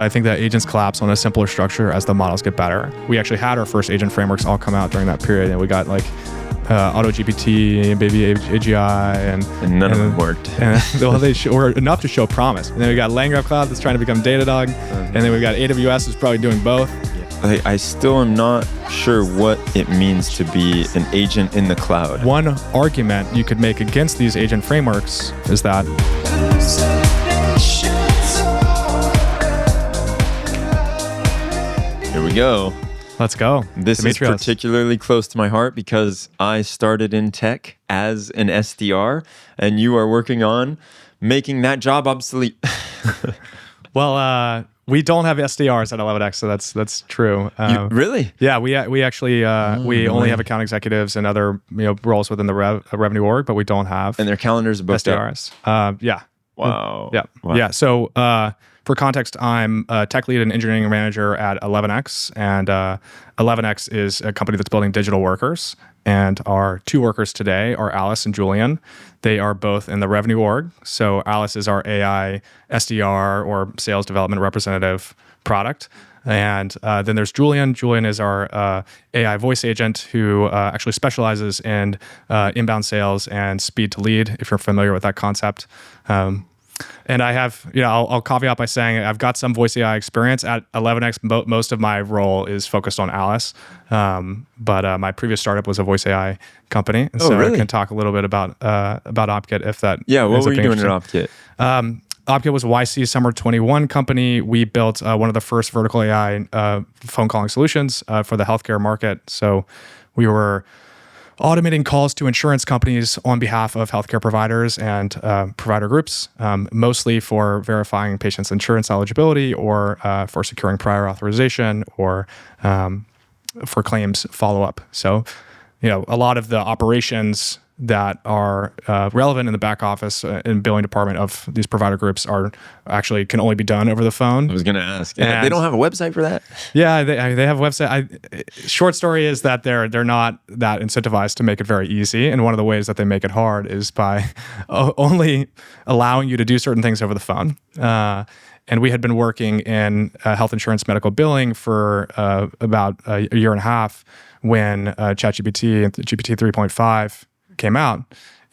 I think that agents collapse on a simpler structure as the models get better. We actually had our first agent frameworks all come out during that period, and we got like AutoGPT, Baby AGI, and none of them worked. Well, they were enough to show promise. And then we got Langgraph Cloud that's trying to become Datadog, and then we got AWS who's probably doing both. I still am not sure what it means to be an agent in the cloud. One argument you could make against these agent frameworks is that here we go. Let's go. This Demetrios. is particularly close to my heart because I started in tech as an SDR, and you are working on making that job obsolete. Well, we don't have SDRs at 11x, so that's true. Really? Yeah, we actually we only have account executives and other roles within the revenue org, but we don't have And their calendars are booked SDRs. up. Wow. Yeah. So for context, I'm a tech lead and engineering manager at 11x, and 11x is a company that's building digital workers. And our two workers today are Alice and Julian. They are both in the revenue org. So Alice is our AI SDR or sales development representative product. And then there's Julian. Julian is our AI voice agent who actually specializes in inbound sales and speed to lead, if you're familiar with that concept. And I have, I'll caveat by saying I've got some voice AI experience at 11x. Most of my role is focused on Alice. But my previous startup was a voice AI company. And so really? I can talk a little bit about OpKit if that Yeah, what ends up were you being doing at interesting. OpKit? OpKit was a YC Summer 21 company. We built one of the first vertical AI phone calling solutions for the healthcare market. So we were automating calls to insurance companies on behalf of healthcare providers and provider groups, mostly for verifying patients' insurance eligibility or for securing prior authorization or for claims follow-up. So, a lot of the operations that are relevant in the back office and billing department of these provider groups can only be done over the phone. I was going to ask. They don't have a website for that? Yeah, they have a website. Short story is that they're not that incentivized to make it very easy. And one of the ways that they make it hard is by only allowing you to do certain things over the phone. And we had been working in health insurance medical billing for about a year and a half when ChatGPT and GPT 3.5 came out,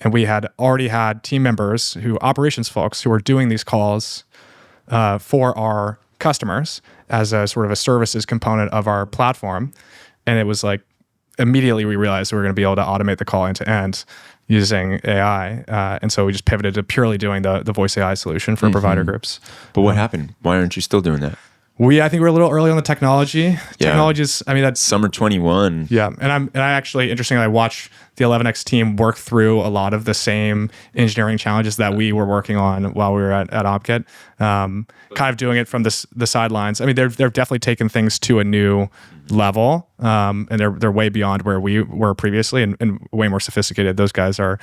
and we had already had team members operations folks who were doing these calls for our customers as a sort of a services component of our platform. And it was like immediately we realized we were going to be able to automate the call end to end using AI. And so we just pivoted to purely doing the voice AI solution for provider groups. But what happened? Why aren't you still doing that? I think we're a little early on the technology. Technology's, that's Summer 21. Yeah, and I actually, interestingly, I watched the 11x team work through a lot of the same engineering challenges that we were working on while we were at OpKit. Kind of doing it from the sidelines. They're definitely taken things to a new level, and they're way beyond where we were previously, and way more sophisticated. Those guys are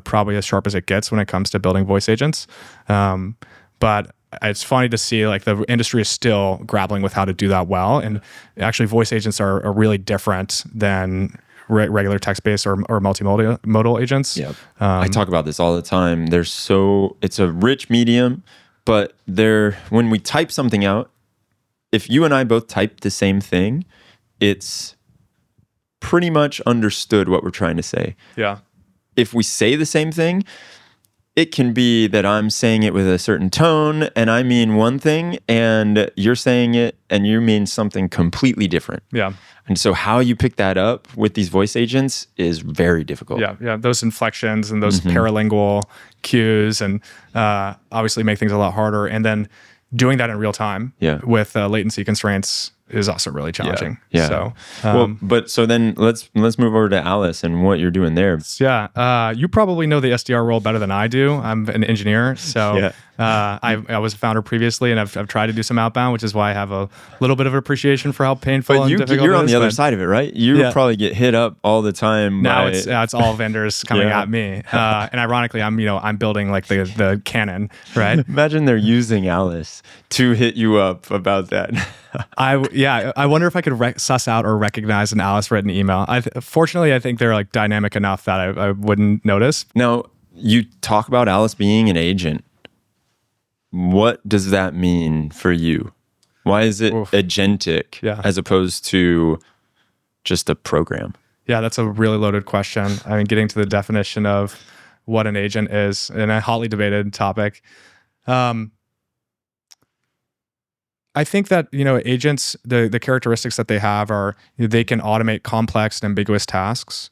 probably as sharp as it gets when it comes to building voice agents. But it's funny to see like the industry is still grappling with how to do that well. And actually voice agents are really different than regular text-based or multimodal agents. Yeah, I talk about this all the time. It's a rich medium, but when we type something out, if you and I both type the same thing, it's pretty much understood what we're trying to say. Yeah. If we say the same thing, it can be that I'm saying it with a certain tone and I mean one thing and you're saying it and you mean something completely different. Yeah. And so how you pick that up with these voice agents is very difficult. Yeah. Those inflections and those paralingual cues and obviously make things a lot harder. And then doing that in real time with latency constraints is also really challenging. Yeah. So, so then let's move over to Alice and what you're doing there. Yeah. You probably know the SDR role better than I do. I'm an engineer. So I was a founder previously, and I've tried to do some outbound, which is why I have a little bit of appreciation for how painful and difficult you're it on is, the other side of it, right? You probably get hit up all the time. Now it's all vendors coming at me. And ironically, I'm building like the canon, right? Imagine they're using Alice to hit you up about that. I wonder if I could suss out or recognize an Alice written email. Fortunately, I think they're like dynamic enough that I wouldn't notice. Now, you talk about Alice being an agent. What does that mean for you? Why is it Oof. agentic as opposed to just a program? Yeah, that's a really loaded question. I mean, getting to the definition of what an agent is, and a hotly debated topic. I think that, agents, the characteristics that they have are they can automate complex and ambiguous tasks,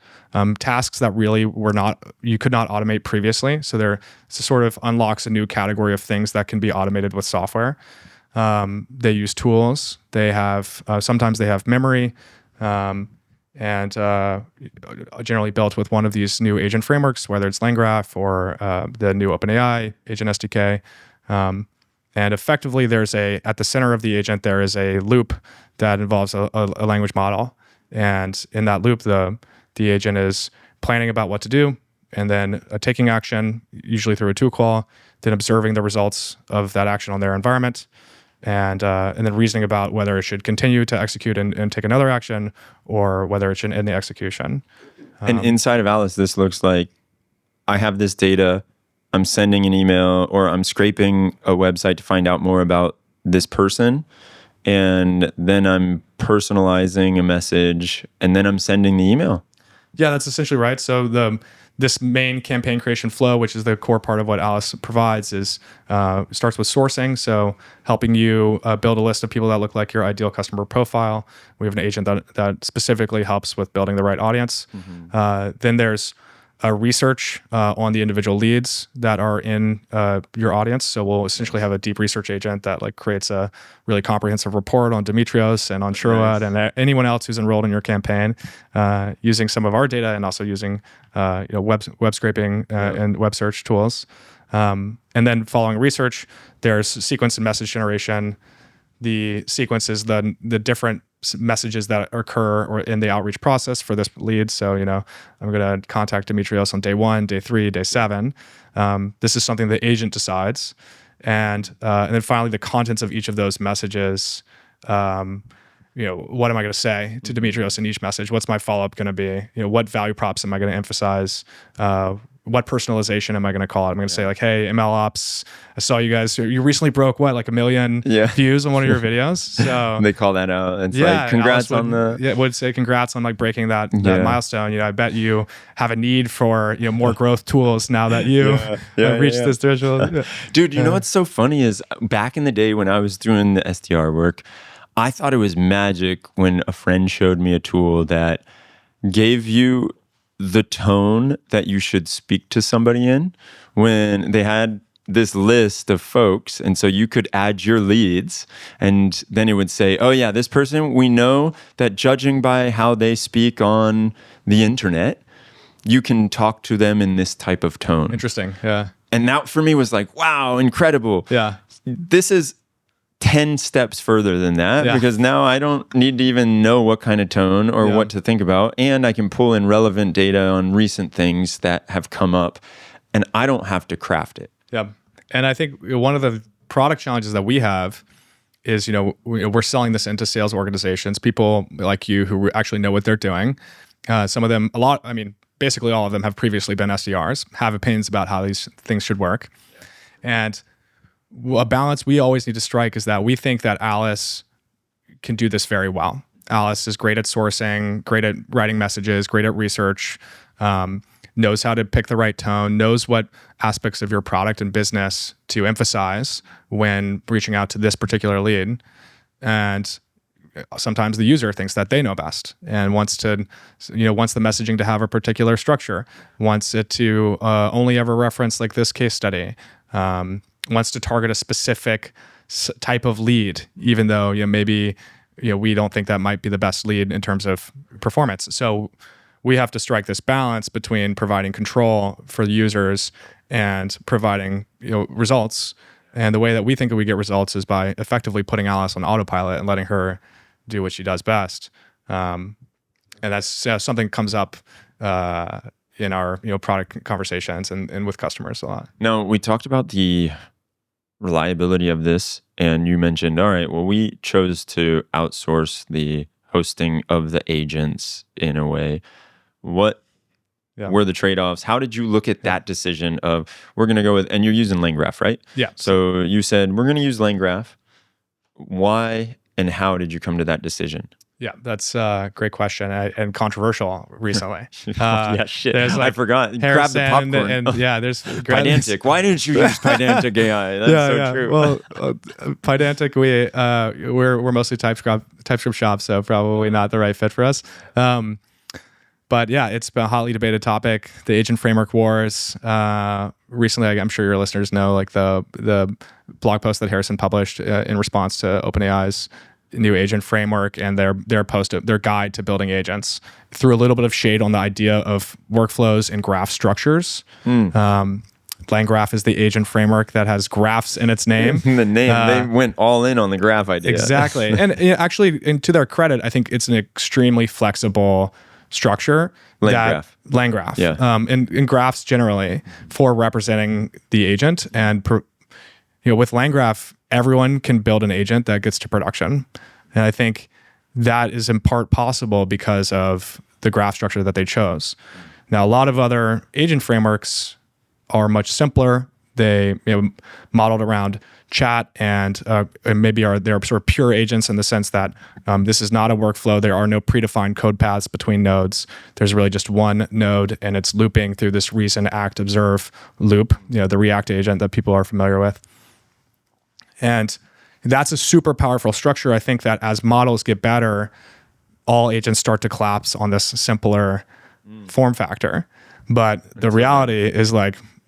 tasks that really you could not automate previously. So it sort of unlocks a new category of things that can be automated with software. They use tools. They have sometimes they have memory, and generally built with one of these new agent frameworks, whether it's Langgraph or the new OpenAI agent SDK. And effectively, at the center of the agent, there is a loop that involves a language model. And in that loop, the agent is planning about what to do, and then taking action, usually through a tool call, then observing the results of that action on their environment, and then reasoning about whether it should continue to execute and take another action, or whether it should end the execution. And inside of Alice, this looks like I have this data, I'm sending an email, or I'm scraping a website to find out more about this person, and then I'm personalizing a message, and then I'm sending the email. Yeah, that's essentially right. So this main campaign creation flow, which is the core part of what Alice provides, starts with sourcing. So helping you build a list of people that look like your ideal customer profile. We have an agent that specifically helps with building the right audience. Mm-hmm. Then there's research on the individual leads that are in your audience. So we'll essentially have a deep research agent that creates a really comprehensive report on Demetrios and on Sherwood and anyone else who's enrolled in your campaign, using some of our data and also using web scraping and web search tools. And then following research, there's sequence and message generation. The sequence is the different messages that occur or in the outreach process for this lead. So, I'm going to contact Demetrios on day 1, day 3, day 7. This is something the agent decides. And then finally, the contents of each of those messages. What am I going to say to Demetrios in each message? What's my follow-up going to be? What value props am I going to emphasize? What personalization am I going to call it? I'm going to say hey, ML Ops, I saw you guys, you recently broke 1 million views on one of your videos. So they call that out. It's congrats on would say congrats on breaking that milestone. I bet you have a need for more growth tools now that you have reached this threshold. Dude, you know what's so funny is back in the day when I was doing the SDR work, I thought it was magic when a friend showed me a tool that gave you the tone that you should speak to somebody in, when they had this list of folks, and so you could add your leads, and then it would say, oh yeah, this person, we know that judging by how they speak on the internet, you can talk to them in this type of tone. Interesting. Yeah. And that for me was wow, incredible. Yeah. This is 10 steps further than that, because now I don't need to even know what kind of tone or what to think about. And I can pull in relevant data on recent things that have come up, and I don't have to craft it. Yeah. And I think one of the product challenges that we have is, we're selling this into sales organizations, people like you who actually know what they're doing. Some of them, basically all of them have previously been SDRs, have opinions about how these things should work. And a balance we always need to strike is that we think that Alice can do this very well. Alice is great at sourcing, great at writing messages, great at research, knows how to pick the right tone, knows what aspects of your product and business to emphasize when reaching out to this particular lead. And sometimes the user thinks that they know best and wants the messaging to have a particular structure, wants it to only ever reference this case study, wants to target a specific type of lead, even though maybe we don't think that might be the best lead in terms of performance. So we have to strike this balance between providing control for the users and providing results. And the way that we think that we get results is by effectively putting Alice on autopilot and letting her do what she does best. And that's something that comes up in our product conversations and with customers a lot. Now, we talked about the reliability of this, and you mentioned, all right, well, we chose to outsource the hosting of the agents in a way. What were the trade-offs? How did you look at that decision of, we're going to go with, and you're using Langgraph, right? Yeah. So you said, we're going to use Langgraph. why and how did you come to that decision? Yeah, that's a great question and controversial recently. Yeah, shit. There's I forgot. Grab the Harrison popcorn. and there's Pydantic. Why didn't you use Pydantic AI? That's true. Well, Pydantic, we're mostly TypeScript shop, so probably not the right fit for us. But yeah, it's been a hotly debated topic. The agent framework wars. Recently, I'm sure your listeners know, like the blog post that Harrison published in response to OpenAI's new agent framework and their guide to building agents, threw a little bit of shade on the idea of workflows and graph structures. Langgraph is the agent framework that has graphs in its name. The name, they went all in on the graph idea. Exactly. And actually, and to their credit, I think it's an extremely flexible structure. Langgraph. Yeah. And graphs generally for representing the agent. And with Langgraph, everyone can build an agent that gets to production. And I think that is in part possible because of the graph structure that they chose. Now, a lot of other agent frameworks are much simpler. They modeled around chat and maybe they're sort of pure agents in the sense that this is not a workflow. There are no predefined code paths between nodes. There's really just one node and it's looping through this reason, act, observe loop, the React agent that people are familiar with. And that's a super powerful structure. I think that as models get better, all agents start to collapse on this simpler form factor. But the reality is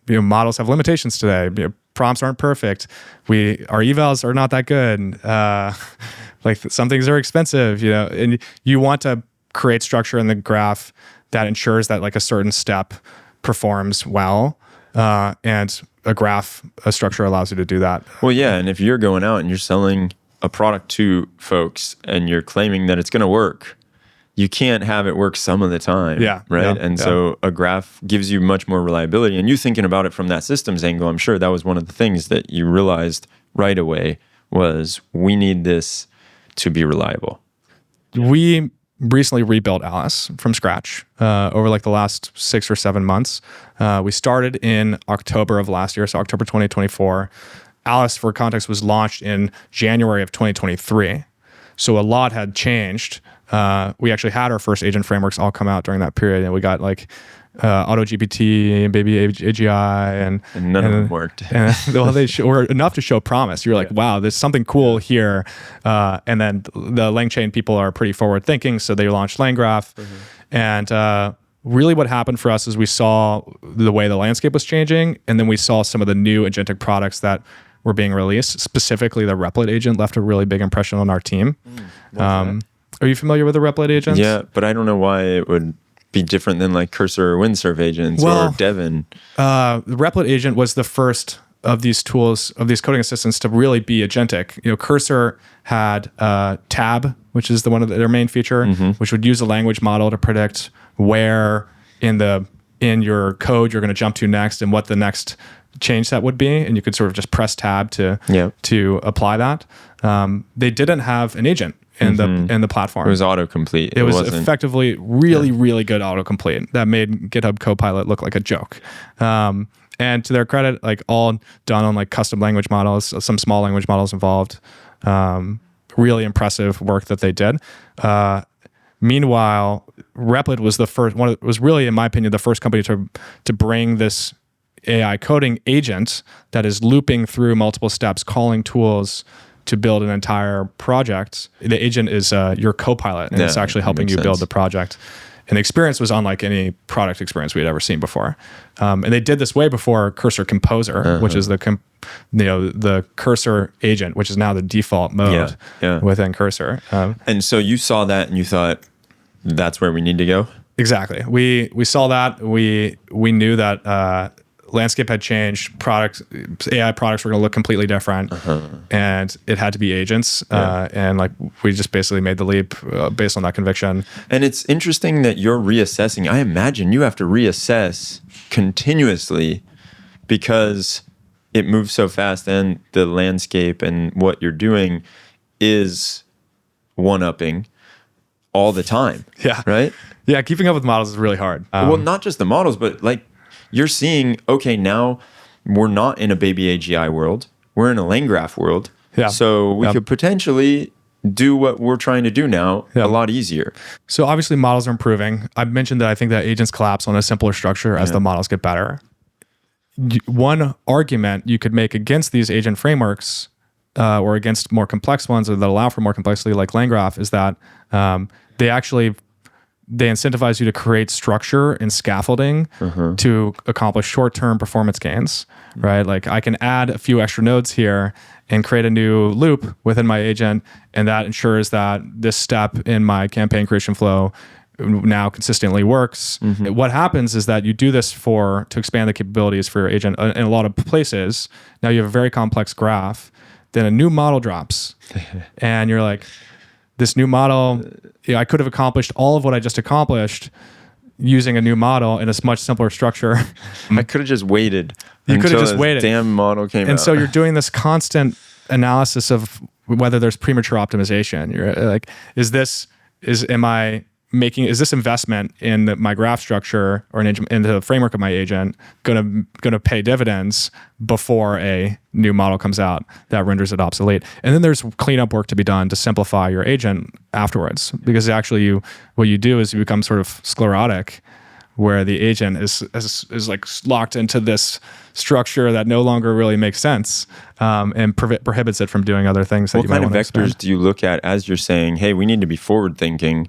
models have limitations today. Prompts aren't perfect. Our evals are not that good. Some things are expensive, and you want to create structure in the graph that ensures that a certain step performs well. And a structure allows you to do that. Well, yeah. And if you're going out and you're selling a product to folks and you're claiming that it's going to work, you can't have it work some of the time. Yeah. Right. And so a graph gives you much more reliability. And you thinking about it from that systems angle, I'm sure that was one of the things that you realized right away was we need this to be reliable. We recently rebuilt Alice from scratch over the last 6 or 7 months. We started in October of last year, so October 2024. Alice, for context, was launched in January of 2023. So a lot had changed. We actually had our first agent frameworks all come out during that period, and we got AutoGPT and Baby AGI, and none of them worked. They were enough to show promise. You're wow, there's something cool here. And then the LangChain people are pretty forward thinking, so they launched Langgraph. And really what happened for us is we saw the way the landscape was changing, and then we saw some of the new agentic products that were being released. Specifically, the Replit agent left a really big impression on our team. Are you familiar with the Replit agents? Yeah, but I don't know why it would be different than Cursor or Windsurf agents or Devin. The Replit agent was the first of these tools, of these coding assistants to really be agentic. Cursor had Tab, which is their main feature, which would use a language model to predict where in your code you're going to jump to next and what the next change set would be, and you could sort of just press Tab to apply that. They didn't have an agent in the platform. It was autocomplete. It was effectively really good autocomplete that made GitHub Copilot look like a joke. And to their credit, all done on custom language models, some small language models involved. Really impressive work that they did. Meanwhile, Replit was the first one. Was really, in my opinion, the first company to bring this AI coding agent that is looping through multiple steps, calling tools to build an entire project. The agent is your co-pilot, and it's actually helping you build the project. And the experience was unlike any product experience we had ever seen before. And they did this way before Cursor Composer, which is the Cursor agent, which is now the default mode within Cursor. And so you saw that and you thought, that's where we need to go? Exactly. We saw that. We knew that landscape had changed. AI products were going to look completely different, and it had to be agents. And we just basically made the leap based on that conviction. And it's interesting that you're reassessing. I imagine you have to reassess continuously because it moves so fast, and the landscape and what you're doing is one-upping all the time. Yeah. Right? Yeah. Keeping up with models is really hard. Well, not just the models, but you're seeing, okay, now we're not in a baby AGI world. We're in a Langgraph world. Yeah. So we could potentially do what we're trying to do now a lot easier. So obviously models are improving. I mentioned that I think that agents collapse on a simpler structure as the models get better. One argument you could make against these agent frameworks or against more complex ones or that allow for more complexity like Langgraph is that they incentivize you to create structure and scaffolding to accomplish short-term performance gains, right? Like I can add a few extra nodes here and create a new loop within my agent, and that ensures that this step in my campaign creation flow now consistently works. What happens is that you do this to expand the capabilities for your agent in a lot of places. Now you have a very complex graph, then a new model drops and you're like, this new model, I could have accomplished all of what I just accomplished using a new model in a much simpler structure. I could have just waited. You could have just waited. Damn model came out. And so you're doing this constant analysis of whether there's premature optimization. You're like, is this investment in my graph structure or in the framework of my agent gonna pay dividends before a new model comes out that renders it obsolete? And then there's cleanup work to be done to simplify your agent afterwards, because actually what you do is you become sort of sclerotic, where the agent is like locked into this structure that no longer really makes sense, and prohibits it from doing other things that you might want to What kind of vectors do you look at as you're saying, hey, we need to be forward thinking?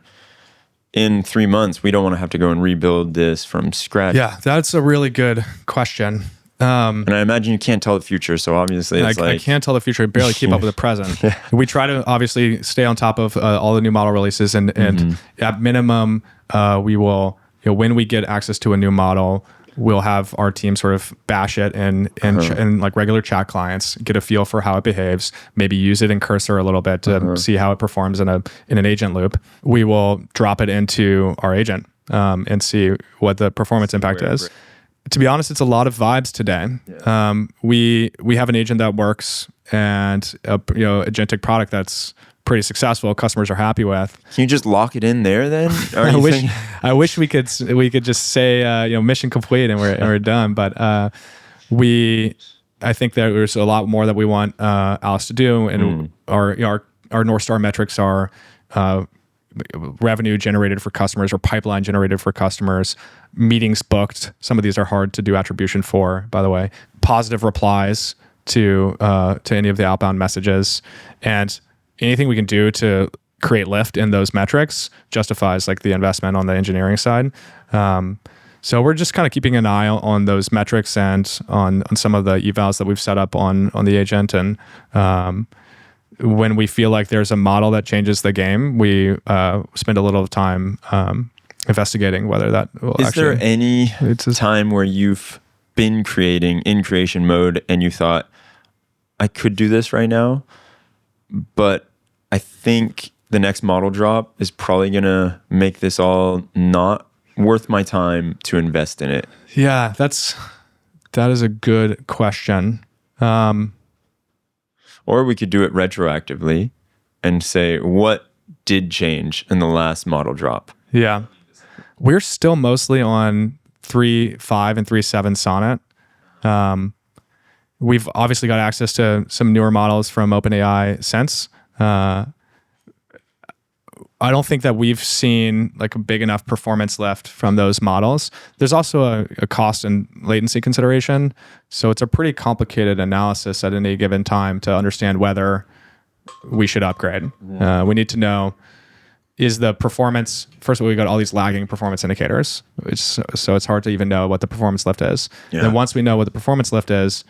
In 3 months, we don't want to have to go and rebuild this from scratch. Yeah, that's a really good question. And I imagine you can't tell the future, so obviously it's I can't tell the future. I barely keep up with the present. We try to obviously stay on top of all the new model releases, and at minimum, we will, when we get access to a new model, we'll have our team sort of bash it in like regular chat clients, get a feel for how it behaves, maybe use it in Cursor a little bit to see how it performs in an agent loop. We will drop it into our agent and see what the performance impact is. To be honest, it's a lot of vibes today. We have an agent that works and a agentic product that's pretty successful, customers are happy with. Can you just lock it in there then? I wish we could just say mission complete and we're done. But I think that there's a lot more that we want Alice to do, and our North Star metrics are revenue generated for customers or pipeline generated for customers, meetings booked. Some of these are hard to do attribution for, by the way. Positive replies to any of the outbound messages, and anything we can do to create lift in those metrics justifies like the investment on the engineering side. So we're just kind of keeping an eye on those metrics and on some of the evals that we've set up on the agent. And when we feel like there's a model that changes the game, we spend a little time investigating whether that will Is there any time where you've been creating in creation mode and you thought, I could do this right now, but I think the next model drop is probably going to make this all not worth my time to invest in it? Yeah, that is a good question. Or we could do it retroactively and say, what did change in the last model drop? Yeah. We're still mostly on 3.5 and 3.7 Sonnet. We've obviously got access to some newer models from OpenAI since. I don't think that we've seen like a big enough performance lift from those models. There's also a cost and latency consideration. So it's a pretty complicated analysis at any given time to understand whether we should upgrade. We need to know, is the performance, first of all, we got all these lagging performance indicators, so it's hard to even know what the performance lift is. Yeah. Then once we know what the performance lift is,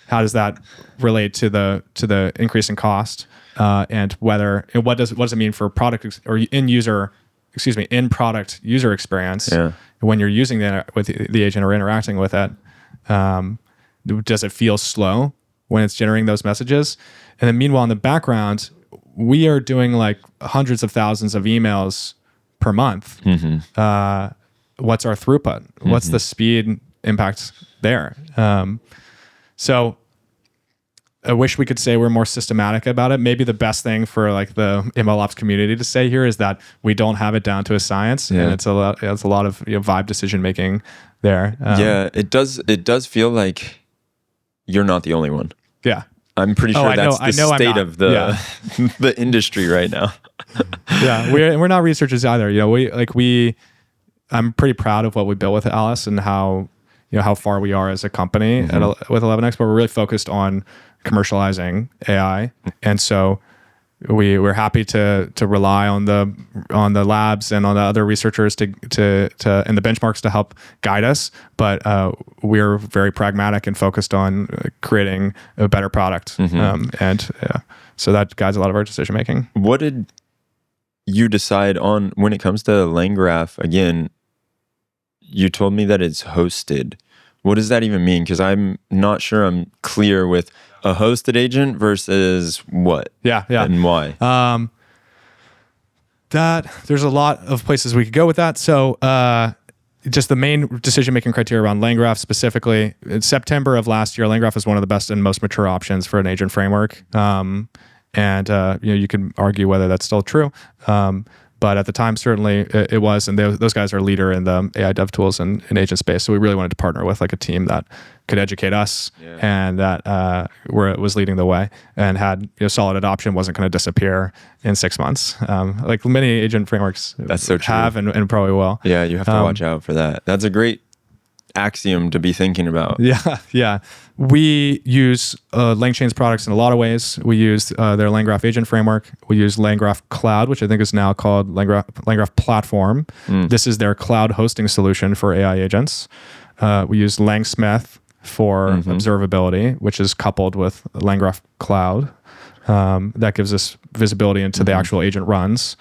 how does that relate to the increase in cost? And what does it mean for product or in product user experience when you're using with the agent or interacting with it? Does it feel slow when it's generating those messages? And then meanwhile, in the background, we are doing like hundreds of thousands of emails per month. What's our throughput? What's the speed impact there? So I wish we could say we're more systematic about it. Maybe the best thing for like the MLOps community to say here is that we don't have it down to a science, and it's a lot of vibe decision making there. It does feel like you're not the only one. Yeah. I'm pretty sure that's the state of the the industry right now. Yeah, we're not researchers either. I'm pretty proud of what we built with Alice and how far we are as a company with 11x, but we're really focused on commercializing AI, and so we're happy to rely on the labs and on the other researchers to and the benchmarks to help guide us. But we're very pragmatic and focused on creating a better product, so that guides a lot of our decision making. What did you decide on when it comes to Langgraph? Again, you told me that it's hosted. What does that even mean? Because I'm not sure I'm clear with a hosted agent versus what? Yeah. And why? That there's a lot of places we could go with that. So just the main decision-making criteria around Langgraph specifically, in September of last year, Langgraph is one of the best and most mature options for an agent framework. You can argue whether that's still true. But at the time, certainly it was, and those guys are a leader in the AI dev tools and agent space. So we really wanted to partner with like a team that could educate us and that was leading the way and had solid adoption, wasn't going to disappear in 6 months, like many agent frameworks that's so true. Have and probably will. Yeah, you have to watch out for that. That's a great axiom to be thinking about. Yeah. We use LangChain's products in a lot of ways. We use their Langgraph agent framework. We use Langgraph Cloud, which I think is now called Langgraph Platform. This is their cloud hosting solution for AI agents. We use Langsmith for observability, which is coupled with Langgraph Cloud. That gives us visibility into the actual agent runs.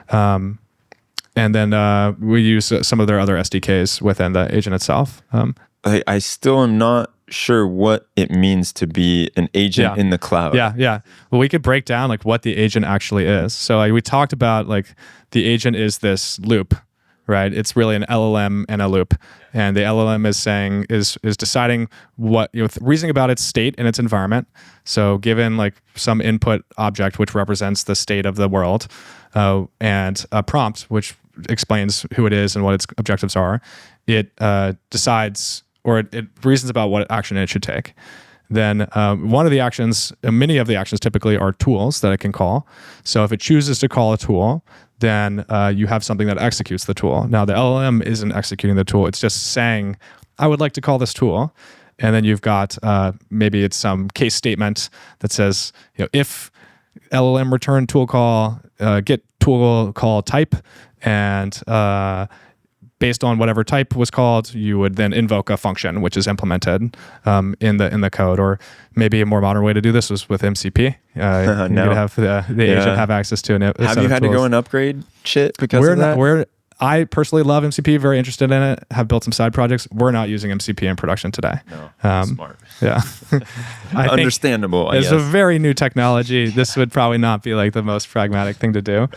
And then we use some of their other SDKs within the agent itself. I still am not sure what it means to be an agent in the cloud. Yeah. Well, we could break down like what the agent actually is. So we talked about like the agent is this loop, right? It's really an LLM and a loop. And the LLM is deciding what, reasoning about its state and its environment. So given like some input object, which represents the state of the world, and a prompt, which explains who it is and what its objectives are, it decides, or it reasons about what action it should take. Then one of the actions, many of the actions typically are tools that it can call. So if it chooses to call a tool, then you have something that executes the tool. Now the LLM isn't executing the tool. It's just saying, I would like to call this tool. And then you've got, maybe it's some case statement that says, if LLM return tool call, get tool call type, and based on whatever type was called, you would then invoke a function which is implemented in the code. Or maybe a more modern way to do this was with MCP. You could have the agent have access to an. Have you had to go and upgrade shit because of that? I personally love MCP, very interested in it, have built some side projects. We're not using MCP in production today. No, smart. Yeah. Understandable, I guess. It's a very new technology. This would probably not be like the most pragmatic thing to do.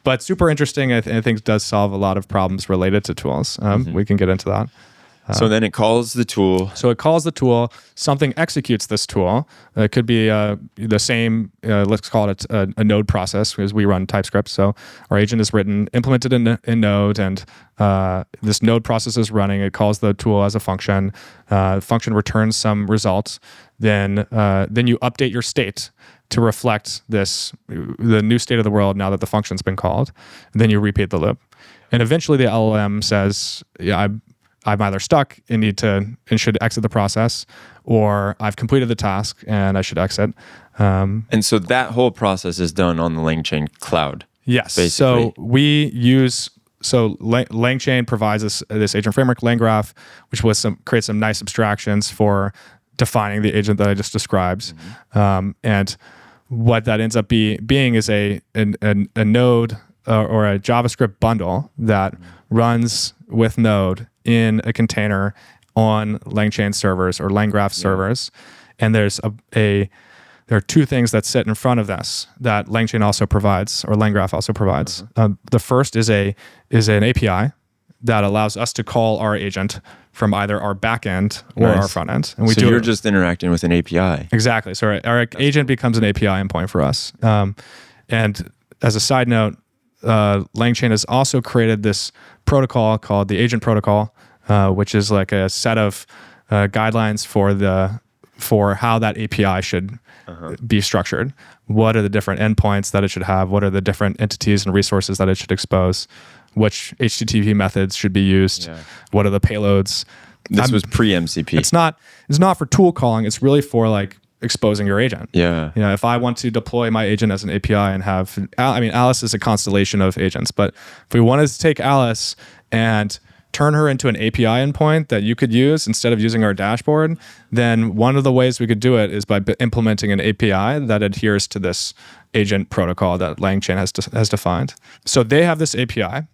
But super interesting. I think does solve a lot of problems related to tools. We can get into that. So then it calls the tool. So it calls the tool. Something executes this tool. It could be the same, let's call it a node process, because we run TypeScript. So our agent is implemented in Node, and this node process is running. It calls the tool as a function. Function returns some results. Then you update your state to reflect the new state of the world now that the function's been called. And then you repeat the loop. And eventually the LLM says, I'm either stuck and should exit the process, or I've completed the task and I should exit. And so that whole process is done on the LangChain cloud. Yes. Basically. So LangChain provides us this agent framework, Langgraph, which creates some nice abstractions for defining the agent that I just described. And what that ends up being is a node or a JavaScript bundle that runs with Node in a container on LangChain servers or Langgraph servers. And there are two things that sit in front of this that LangChain also provides, or Langgraph also provides. The first is an API that allows us to call our agent from either our backend or our front end. And you're just interacting with an API. Exactly. So our agent becomes an API endpoint for us. And as a side note, LangChain has also created this protocol called the agent protocol, which is like a set of guidelines for for how that API should be structured. What are the different endpoints that it should have? What are the different entities and resources that it should expose? Which HTTP methods should be used? Yeah. What are the payloads? This was pre-MCP. It's not for tool calling. It's really for like exposing your agent. Yeah. You know, if I want to deploy my agent as an API and have, I mean, Alice is a constellation of agents, but if we wanted to take Alice and turn her into an API endpoint that you could use instead of using our dashboard, then one of the ways we could do it is by implementing an API that adheres to this agent protocol that LangChain has defined. So they have this API,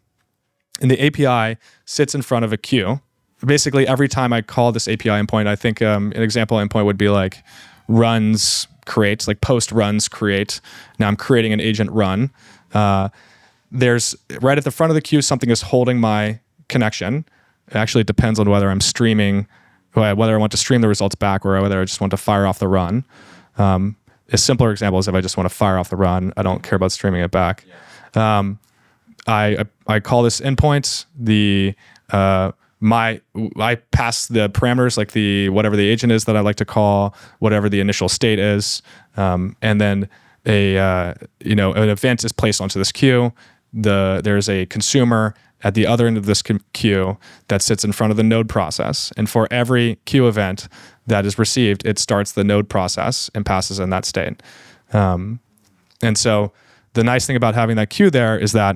and the API sits in front of a queue. Basically, every time I call this API endpoint, I think an example endpoint would be like runs create, like post runs create. Now I'm creating an agent run. There's right at the front of the queue, something is holding my connection. Actually, it depends on whether I'm streaming, whether I want to stream the results back or whether I just want to fire off the run. A simpler example is if I just want to fire off the run, I don't care about streaming it back. I call this endpoint. I pass the parameters like whatever the agent is that I like to call, whatever the initial state is, and then an event is placed onto this queue. There's a consumer at the other end of this queue that sits in front of the node process, and for every queue event that is received, it starts the node process and passes in that state. And so the nice thing about having that queue there is that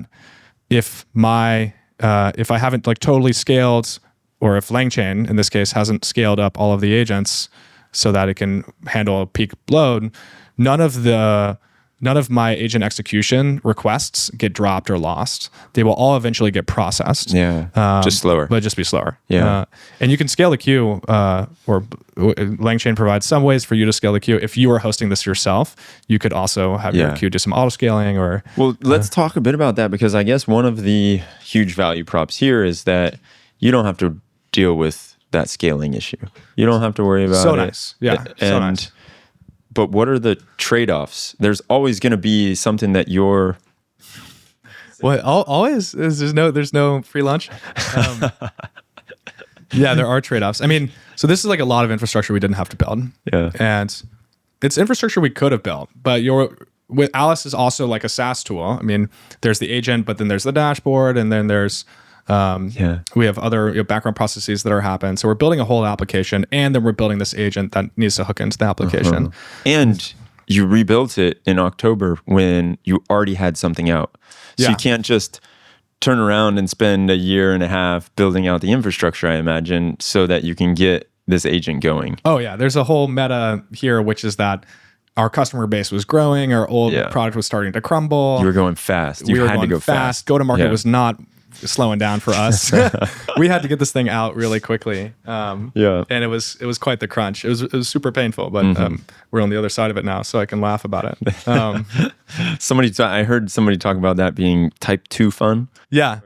if I haven't like totally scaled, or if LangChain in this case hasn't scaled up all of the agents so that it can handle a peak load, none of my agent execution requests get dropped or lost. They will all eventually get processed. Yeah, just slower. But just be slower. Yeah. And you can scale the queue, or LangChain provides some ways for you to scale the queue. If you are hosting this yourself, you could also have your queue do some auto scaling or... Well, let's talk a bit about that, because I guess one of the huge value props here is that you don't have to deal with that scaling issue. You don't have to worry about it. So nice. Yeah, so nice. But what are the trade-offs? There's always going to be something that you're... Well, always there's no free lunch. Yeah, there are trade-offs. I mean, so this is like a lot of infrastructure we didn't have to build. Yeah. And it's infrastructure we could have built, but with Alice is also like a SaaS tool. I mean, there's the agent, but then there's the dashboard, and then there's we have other background processes that are happening. So we're building a whole application, and then we're building this agent that needs to hook into the application. And you rebuilt it in October when you already had something out. So you can't just turn around and spend a year and a half building out the infrastructure, I imagine, so that you can get this agent going. Oh yeah, there's a whole meta here, which is that our customer base was growing, our old product was starting to crumble. You were going fast. You had to go fast. Go-to-market was not slowing down for us. We had to get this thing out really quickly. And it was quite the crunch. It was super painful, but we're on the other side of it now, so I can laugh about it. I heard somebody talk about that being type 2 fun. Yeah,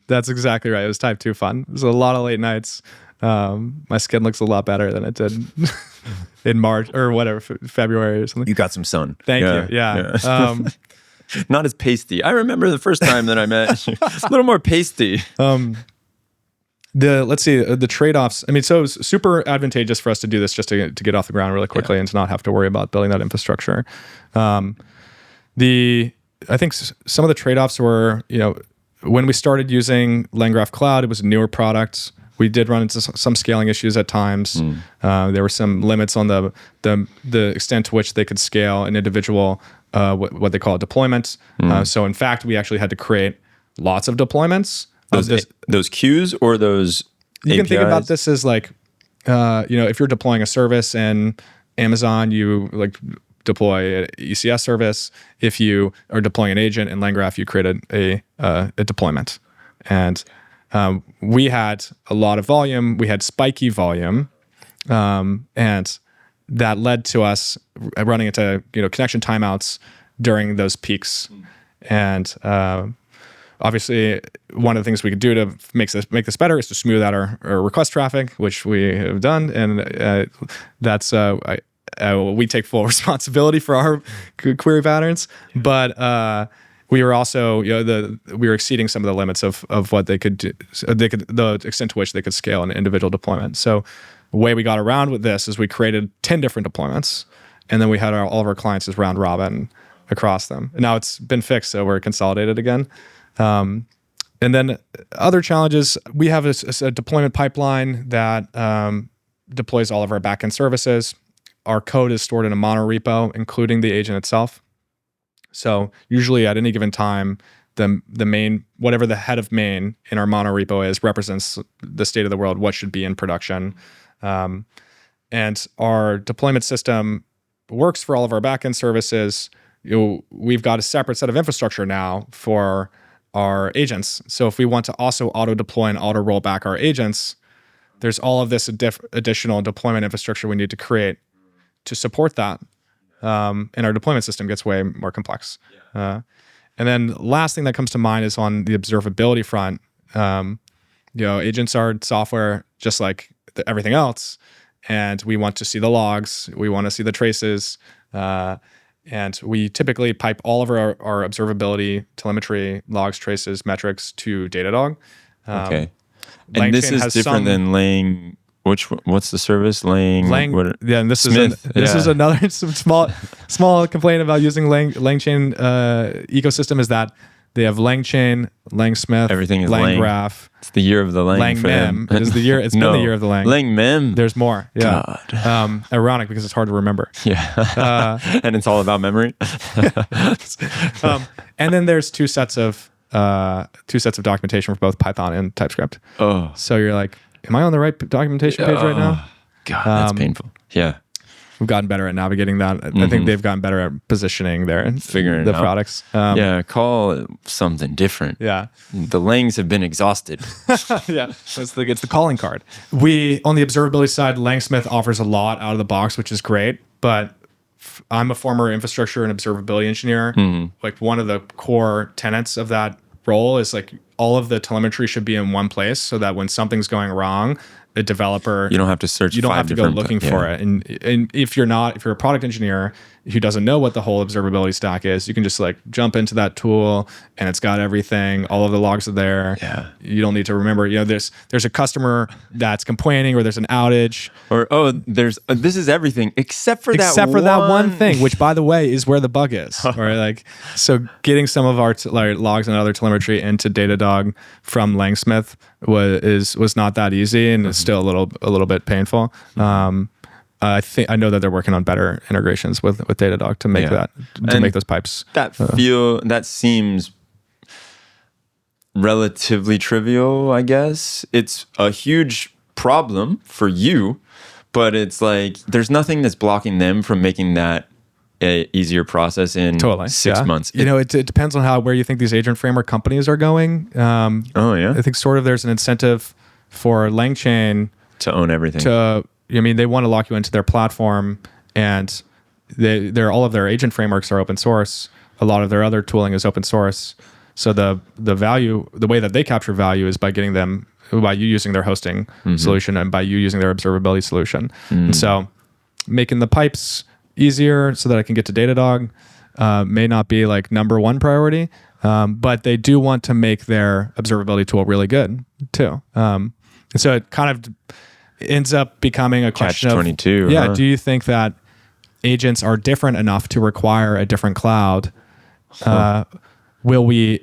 that's exactly right. It was type 2 fun. It was a lot of late nights. My skin looks a lot better than it did in March or whatever, February or something. You got some sun. Thank you. Yeah. Not as pasty. I remember the first time that I met you. It's a little more pasty. Let's see, the trade-offs. I mean, so it was super advantageous for us to do this just to get off the ground really quickly and to not have to worry about building that infrastructure. I think some of the trade-offs were, when we started using Langgraph Cloud, it was a newer product. We did run into some scaling issues at times. There were some limits on the extent to which they could scale an individual, what they call a deployment. So in fact, we actually had to create lots of deployments. Those queues or those You APIs? can think about this as like, if you're deploying a service in Amazon, you like deploy an ECS service. If you are deploying an agent in Langgraph, you create a deployment. And we had a lot of volume. We had spiky volume, and that led to us running into connection timeouts during those peaks. And obviously, one of the things we could do to make this better is to smooth out our request traffic, which we have done, and that's we take full responsibility for our query patterns, but. We were also, we were exceeding some of the limits of what they could do. The extent to which they could scale an individual deployment. So The way we got around with this is we created 10 different deployments, and then we had all of our clients as round robin across them. And now it's been fixed, so we're consolidated again. And then other challenges, we have a deployment pipeline that deploys all of our backend services. Our code is stored in a monorepo, including the agent itself. So usually at any given time, the main, whatever the head of main in our monorepo is, represents the state of the world, what should be in production. And our deployment system works for all of our backend services. We've got a separate set of infrastructure now for our agents. So if we want to also auto deploy and auto roll back our agents, there's all of this additional deployment infrastructure we need to create to support that. And our deployment system gets way more complex. And then last thing that comes to mind is on the observability front. Agents are software just like everything else. And we want to see the logs. We want to see the traces. And we typically pipe all of our observability, telemetry, logs, traces, metrics to Datadog. Okay. And this is different than Lang. What's the service? And this is another small complaint about using LangChain ecosystem is that they have LangChain, Langsmith, everything is Langgraph. It's the year of the Lang for them. It is the year. It's been the year of the Lang. Langmem. There's more. Yeah. God. Ironic because it's hard to remember. Yeah. And it's all about memory. And then there's two sets of documentation for both Python and TypeScript. Oh. So you're like, am I on the right documentation page right now? God, that's painful. Yeah. We've gotten better at navigating that. I think they've gotten better at positioning figuring the out. products. Call it something different. Yeah. The Langs have been exhausted. Yeah. It's the calling card. We, on the observability side, Langsmith offers a lot out of the box, which is great. But I'm a former infrastructure and observability engineer. Like one of the core tenets of that role is like all of the telemetry should be in one place so that when something's going wrong, a developer, you don't have to search. You don't have to go looking for it. And if you're a product engineer who doesn't know what the whole observability stack is, you can just like jump into that tool and it's got everything. All of the logs are there. Yeah. You don't need to remember. There's a customer that's complaining, or there's an outage, or this is everything except for that one thing, which by the way is where the bug is. Or like, so getting some of our logs and other telemetry into Datadog from Langsmith was not that easy, and it's still a little bit painful. I know that they're working on better integrations with Datadog to make make those pipes. That seems relatively trivial, I guess. It's a huge problem for you, but it's like there's nothing that's blocking them from making that a easier process in 6 months. It depends on where you think these agent framework companies are going. I think sort of there's an incentive for LangChain to own everything. They want to lock you into their platform, and all of their agent frameworks are open source. A lot of their other tooling is open source. So the way that they capture value is by you using their hosting solution and by you using their observability solution. And so making the pipes easier so that I can get to Datadog may not be like number one priority, but they do want to make their observability tool really good too. And so it kind of ends up becoming a question of Catch-22. Do you think that agents are different enough to require a different cloud? Will we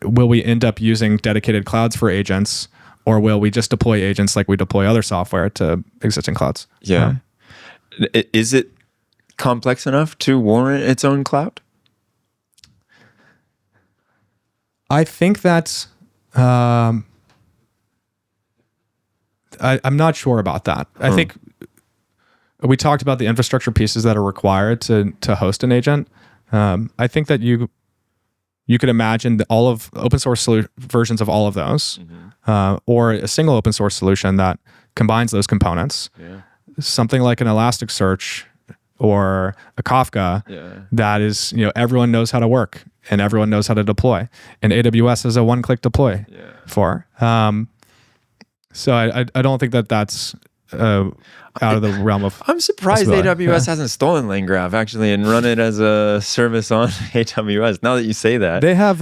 end up using dedicated clouds for agents, or will we just deploy agents like we deploy other software to existing clouds? Yeah. Is it complex enough to warrant its own cloud? I think that's I'm not sure about that. I think we talked about the infrastructure pieces that are required to host an agent. I think that you could imagine all of open source versions of all of those, or a single open source solution that combines those components. Yeah. Something like an Elasticsearch or a Kafka that is, everyone knows how to work and everyone knows how to deploy. And AWS is a one-click deploy for. So I don't think that's out of the realm of. I'm surprised AWS hasn't stolen Langgraph actually and run it as a service on AWS. Now that you say that, they have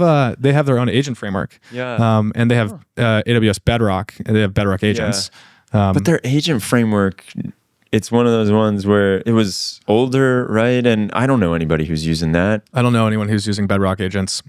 their own agent framework. Yeah. And they have AWS Bedrock, and they have Bedrock agents. But their agent framework, it's one of those ones where it was older, right? And I don't know anybody who's using that. I don't know anyone who's using Bedrock agents.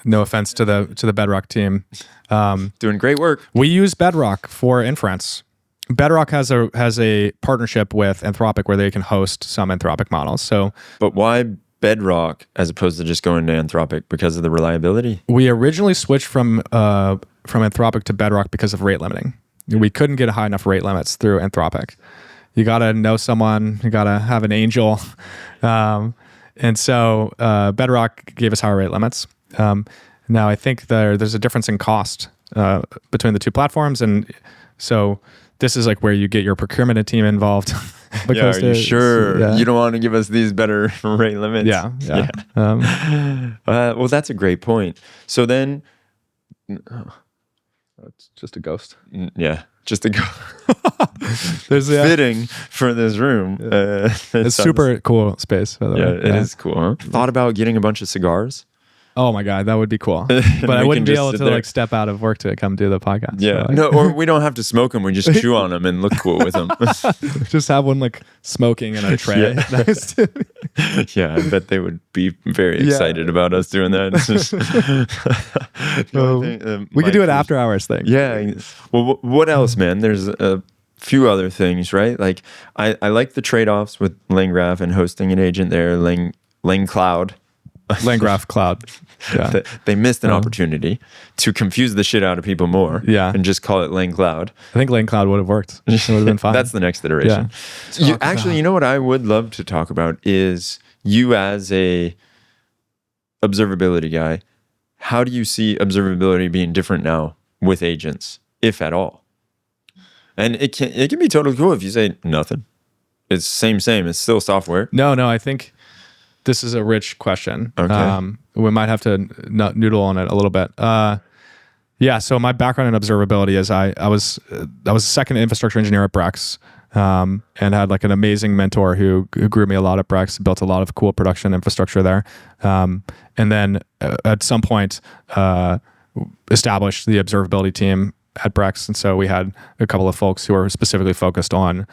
No offense to the Bedrock team. Doing great work. We use Bedrock for inference. Bedrock has a partnership with Anthropic where they can host some Anthropic models. So, but why Bedrock as opposed to just going to Anthropic? Because of the reliability? We originally switched from Anthropic to Bedrock because of rate limiting. We couldn't get high enough rate limits through Anthropic. You got to know someone. You got to have an angel. And so Bedrock gave us higher rate limits. Now, I think there's a difference in cost between the two platforms. And so this is like where you get your procurement team involved. Are you sure you don't want to give us these better rate limits? Yeah. Well, that's a great point. So then... It's just a ghost. Yeah, just a ghost. There's fitting for this room. It's super cool space, by the way. Yeah, it is cool. Huh? Thought about getting a bunch of cigars. Oh my God, that would be cool. But I wouldn't be able to like step out of work to come do the podcast. Yeah, so, like, or we don't have to smoke them. We just chew on them and look cool with them. Just have one like smoking in a tray. Yeah, yeah, I bet they would be very excited about us doing that. We could do an after hours thing. Yeah. Well, what else, man? There's a few other things, right? Like I like the trade-offs with Langgraph and hosting an agent there, Lang Cloud. Langgraph Cloud. Yeah. They missed an opportunity to confuse the shit out of people more and just call it Lang Cloud. I think Lang Cloud would have worked. It would have been fine. That's the next iteration. Yeah. You know what I would love to talk about is you as a observability guy, how do you see observability being different now with agents, if at all? And it can be totally cool if you say nothing. It's same. It's still software. No, I think... This is a rich question. Okay. We might have to noodle on it a little bit. So my background in observability is I was a second infrastructure engineer at Brex, and had like an amazing mentor who grew me a lot at Brex, built a lot of cool production infrastructure there, and then at some point established the observability team at Brex, and so we had a couple of folks who are specifically focused on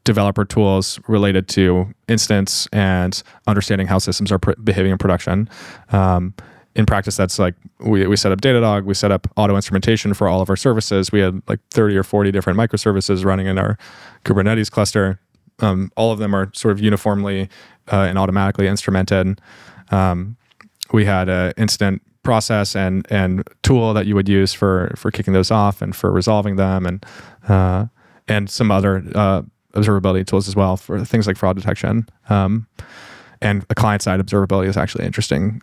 developer tools related to instance and understanding how systems are behaving in production. In practice, that's like we set up Datadog, we set up auto instrumentation for all of our services. We had like 30 or 40 different microservices running in our Kubernetes cluster. All of them are sort of uniformly and automatically instrumented. We had an incident process and tool that you would use for kicking those off and for resolving them, and some other observability tools as well for things like fraud detection. And a client-side observability is actually an interesting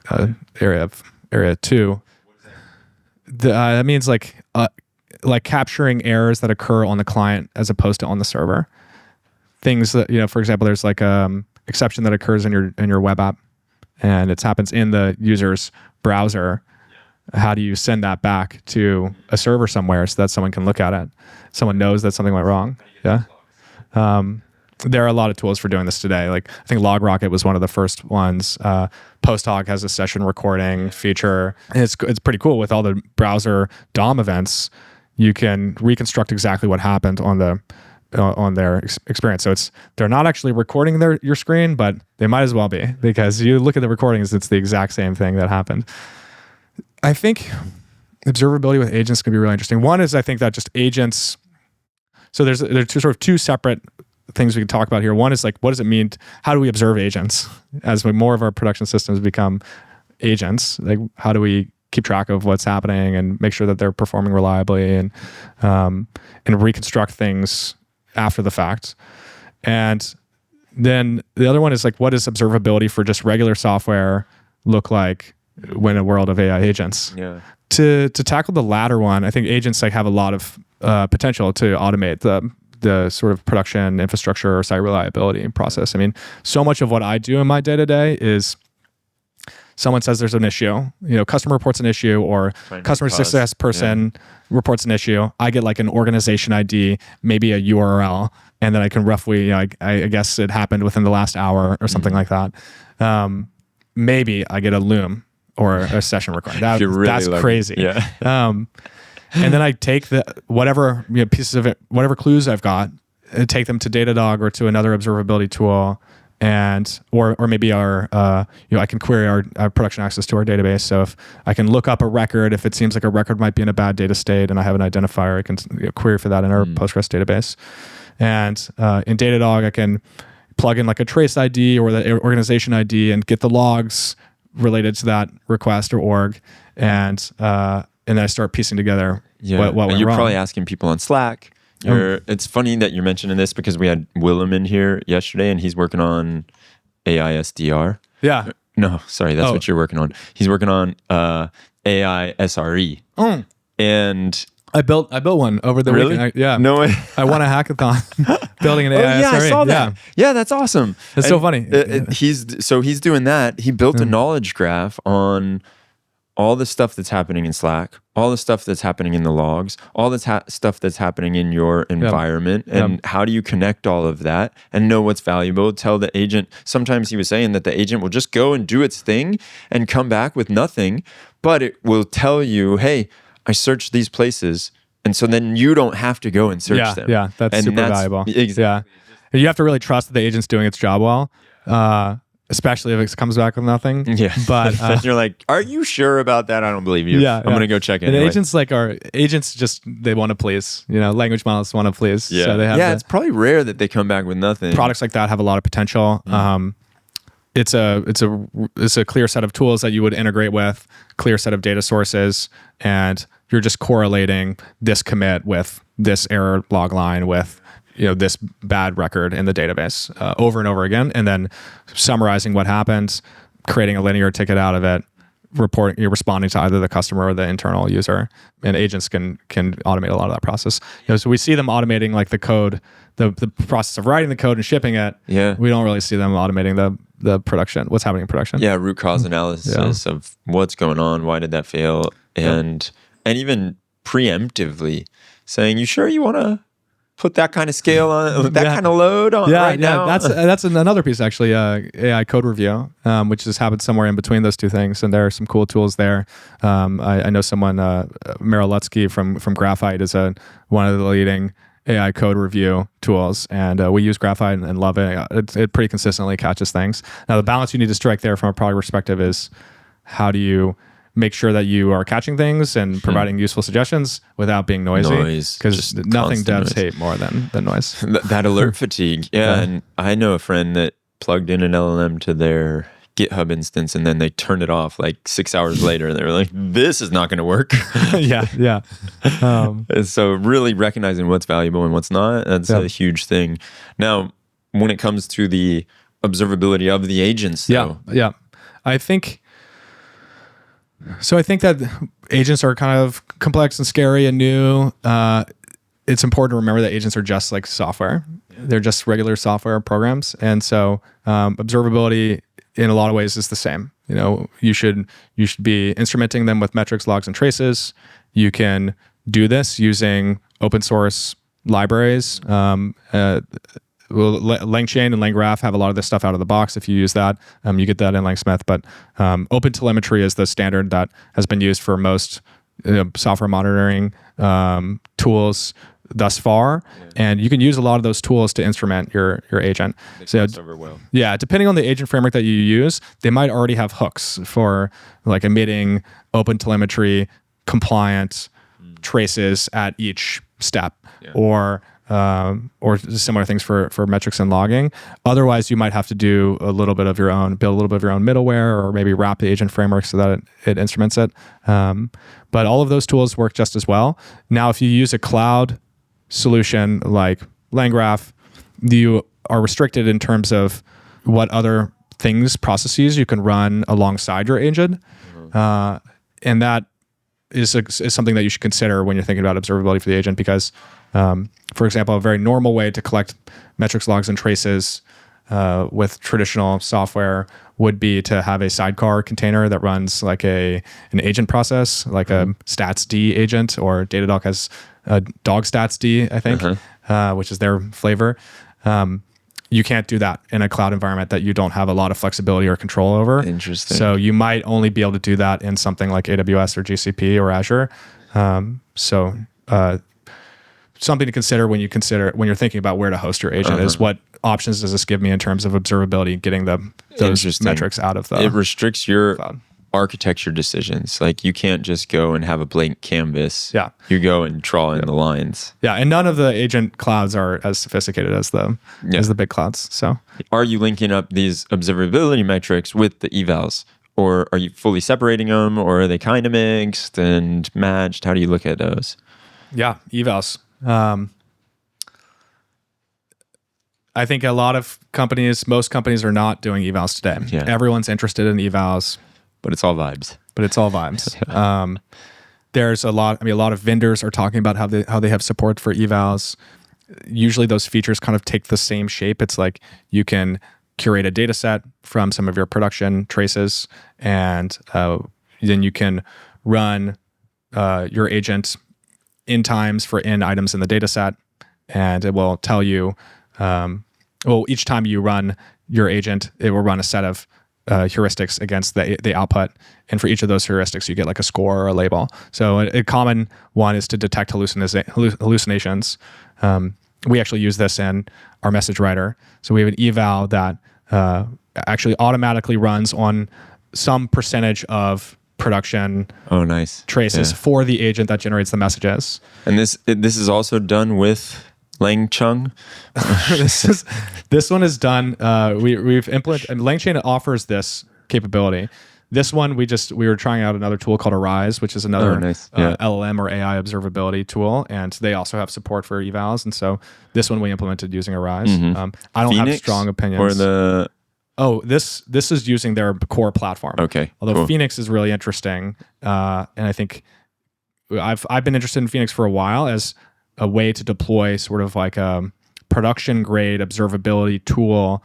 area too. That means like capturing errors that occur on the client as opposed to on the server. Things that, for example, there's like exception that occurs in your web app, and it happens in the user's browser. How do you send that back to a server somewhere so that someone can look at it? Someone knows that something went wrong. Yeah. There are a lot of tools for doing this today. Like I think LogRocket was one of the first ones. PostHog has a session recording feature. And it's pretty cool with all the browser DOM events. You can reconstruct exactly what happened on their experience. So they're not actually recording your screen, but they might as well be, because you look at the recordings, it's the exact same thing that happened. I think observability with agents can be really interesting. One is I think that just agents. So there's two separate things we can talk about here. One is like, what does it mean? How do we observe agents as more of our production systems become agents? Like, how do we keep track of what's happening and make sure that they're performing reliably and reconstruct things after the fact? And then the other one is like, what does observability for just regular software look like when a world of AI agents? Yeah. To tackle the latter one, I think agents like have a lot of potential to automate the sort of production infrastructure or site reliability process. I mean, so much of what I do in my day-to-day is someone says there's an issue, customer reports an issue, or customer success person reports an issue. I get like an organization ID, maybe a URL, and then I can roughly, I guess it happened within the last hour or something like that. Maybe I get a Loom or a session recording. That's lucky. crazy. Yeah. and then I take the whatever pieces of it, whatever clues I've got, and take them to Datadog or to another observability tool, and or maybe our I can query our production access to our database. So if I can look up a record, if it seems like a record might be in a bad data state, and I have an identifier, I can query for that in our Postgres database. And in Datadog, I can plug in like a trace ID or the organization ID and get the logs related to that request or org, and then I start piecing together what went you're wrong. probably asking people on Slack. It's funny that you're mentioning this because we had Willem in here yesterday, and he's working on AI SDR. Yeah. No, sorry, that's what you're working on. He's working on AI SRE. And I built one over the weekend. Yeah. No way. I won a hackathon building an AI SRE. I saw that. Yeah, that's awesome. It's so funny. He's doing that. He built a knowledge graph on all the stuff that's happening in Slack, all the stuff that's happening in the logs, all the stuff that's happening in your environment, and how do you connect all of that and know what's valuable, tell the agent. Sometimes he was saying that the agent will just go and do its thing and come back with nothing, but it will tell you, hey, I searched these places, and so then you don't have to go and search them. Yeah, that's super valuable. Exactly. Yeah. You have to really trust that the agent's doing its job well. Especially if it comes back with nothing. Yeah. But you're like, are you sure about that? I don't believe you. Yeah. I'm going to go check it. And anyway. agents just, they want to please, language models want to please. Yeah. So they have it's probably rare that they come back with nothing. Products like that have a lot of potential. It's a clear set of tools that you would integrate with, clear set of data sources, and you're just correlating this commit with this error log line with this bad record in the database over and over again, and then summarizing what happened, creating a linear ticket out of it, you're responding to either the customer or the internal user, and agents can automate a lot of that process. So we see them automating like the code, the process of writing the code and shipping it. Yeah, we don't really see them automating the production, what's happening in production. Yeah, root cause analysis of what's going on, why did that fail, and even preemptively saying, you sure you want to put that kind of scale on kind of load on now? That's another piece actually. AI code review, which has happened somewhere in between those two things, and there are some cool tools there. I know someone, Meryl Lutsky from Graphite is one of the leading AI code review tools, and we use Graphite and love it. It pretty consistently catches things. Now the balance you need to strike there from a product perspective is how do you make sure that you are catching things and providing useful suggestions without being noisy, because nothing devs hate more than noise. That alert fatigue. Yeah. And I know a friend that plugged in an LLM to their GitHub instance, and then they turned it off like 6 hours later, and they were like, this is not going to work. Yeah. And so really recognizing what's valuable and what's not, that's a huge thing. Now, when it comes to the observability of the agents, though. Yeah. I think that agents are kind of complex and scary and new. It's important to remember that agents are just like software. They're just regular software programs. And so observability in a lot of ways is the same. You should be instrumenting them with metrics, logs, and traces. You can do this using open source libraries. LangChain and Langgraph have a lot of this stuff out of the box. If you use that, you get that in Langsmith. But OpenTelemetry is the standard that has been used for most software monitoring tools thus far, and you can use a lot of those tools to instrument your agent. Depending on the agent framework that you use, they might already have hooks for like emitting OpenTelemetry compliant traces at each step, or similar things for metrics and logging. Otherwise, you might have to do build a little bit of your own middleware, or maybe wrap the agent framework so that it instruments it. But all of those tools work just as well. Now, if you use a cloud solution like Langgraph, you are restricted in terms of what other processes you can run alongside your agent. And that is something that you should consider when you're thinking about observability for the agent, because for example, a very normal way to collect metrics, logs, and traces with traditional software would be to have a sidecar container that runs like an agent process, like a statsd agent, or Datadog has a dog statsd, I think, which is their flavor. You can't do that in a cloud environment that you don't have a lot of flexibility or control over. Interesting. So you might only be able to do that in something like AWS or GCP or Azure. So something to consider when you're thinking about where to host your agent is what options does this give me in terms of observability, getting those metrics out of the It restricts your cloud. architecture decisions. Like you can't just go and have a blank canvas. Yeah. You go and draw in the lines. Yeah, and none of the agent clouds are as sophisticated as the big clouds. So are you linking up these observability metrics with the evals? Or are you fully separating them, or are they kind of mixed and matched? How do you look at those? Yeah, evals. I think most companies are not doing evals today. Yeah. Everyone's interested in evals. But it's all vibes. There's a lot of vendors are talking about how they have support for evals. Usually those features kind of take the same shape. It's like you can curate a data set from some of your production traces, and then you can run your agent in times for in items in the data set, and it will tell you, each time you run your agent, it will run a set of heuristics against the output, and for each of those heuristics you get like a score or a label. So a common one is to detect hallucinations. We actually use this in our message writer. So we have an eval that actually automatically runs on some percentage of production traces for the agent that generates the messages. And this is also done with LangChain. This one is done. We've implemented, and LangChain offers this capability. This one we were trying out another tool called Arize, which is another LLM or AI observability tool, and they also have support for evals. And so this one we implemented using Arize. I don't have strong opinions. This is using their core platform. Okay, although cool. Phoenix is really interesting, and I think I've been interested in Phoenix for a while as a way to deploy sort of like a production grade observability tool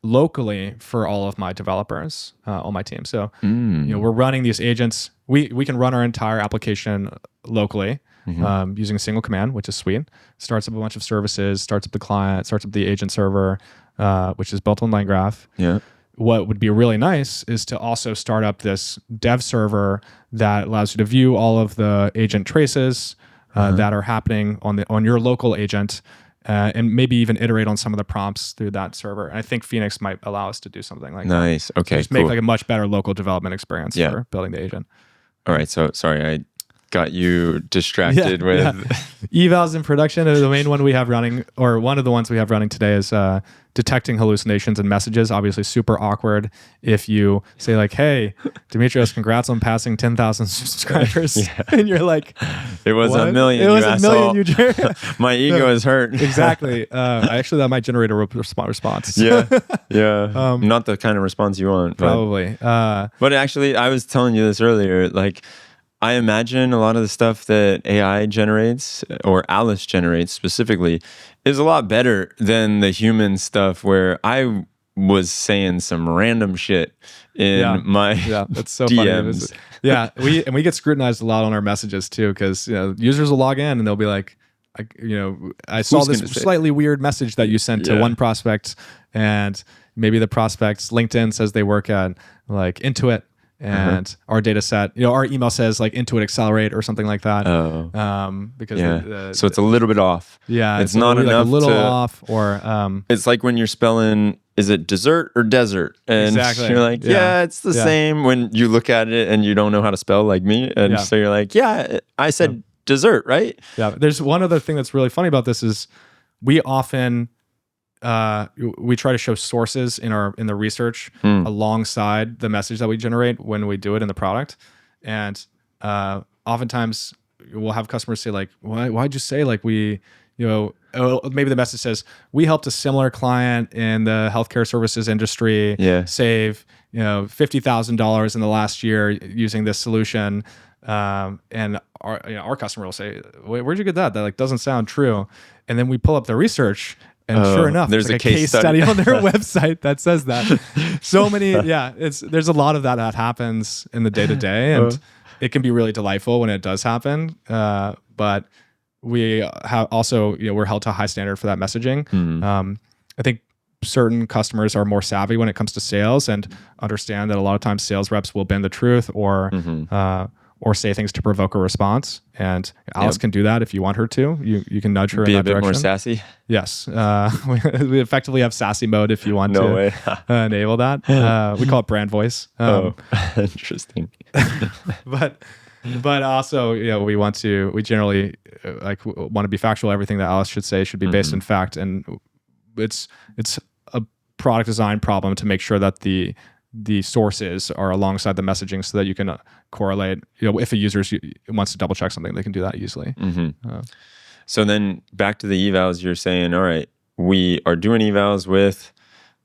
locally for all of my developers on my team. So we're running these agents. We can run our entire application locally using a single command, which is sweet. Starts up a bunch of services, starts up the client, starts up the agent server, which is built on Langgraph. Yeah. What would be really nice is to also start up this dev server that allows you to view all of the agent traces that are happening on your local agent, and maybe even iterate on some of the prompts through that server. And I think Phoenix might allow us to do something like that. Nice. Okay. Just make like a much better local development experience for building the agent. All right. So sorry, I got you distracted with evals in production. The main one we have running, or one of the ones we have running today, is detecting hallucinations in messages. Obviously super awkward if you say like, hey, Demetrios, congrats on passing 10,000 subscribers. And you're like, it was what? a million. It was a million. My ego is hurt. Exactly. Actually, that might generate a response. Yeah. Not the kind of response you want. Probably. But actually, I was telling you this earlier, like, I imagine a lot of the stuff that AI generates, or Alice generates specifically, is a lot better than the human stuff where I was saying some random shit in my that's so DMs. Funny. We get scrutinized a lot on our messages too, because users will log in and they'll be like, I saw this slightly weird message that you sent to one prospect, and maybe the prospect's LinkedIn says they work at like Intuit. And our data set, our email says like Intuit Accelerate or something like that. Because so it's a little bit off. Yeah, it's not enough. Like a little off, or it's like when you're spelling, is it dessert or desert? And you're like, it's the same when you look at it and you don't know how to spell like me, and so you're like, I said dessert, right? Yeah. There's one other thing that's really funny about this is we often. We try to show sources in the research alongside the message that we generate when we do it in the product, and oftentimes we'll have customers say like, why'd you say like we, maybe the message says we helped a similar client in the healthcare services industry save $50,000 in the last year using this solution, and our customer will say, where'd you get that? That like doesn't sound true, and then we pull up the research. And sure enough, there's like a case study on their website that says that. So many, there's a lot of that happens in the day to day, and it can be really delightful when it does happen. But we have also, we're held to a high standard for that messaging. I think certain customers are more savvy when it comes to sales and understand that a lot of times sales reps will bend the truth or or say things to provoke a response. And Alice can do that if you want her to. You can nudge her in that direction. Be a bit more sassy. Yes. We effectively have sassy mode if you want to enable that. We call it brand voice. Interesting. But also, we generally want to be factual. Everything that Alice should say should be based in fact. And it's a product design problem to make sure that the sources are alongside the messaging so that you can correlate. If a user wants to double check something, they can do that easily. So then back to the evals, you're saying, all right, we are doing evals with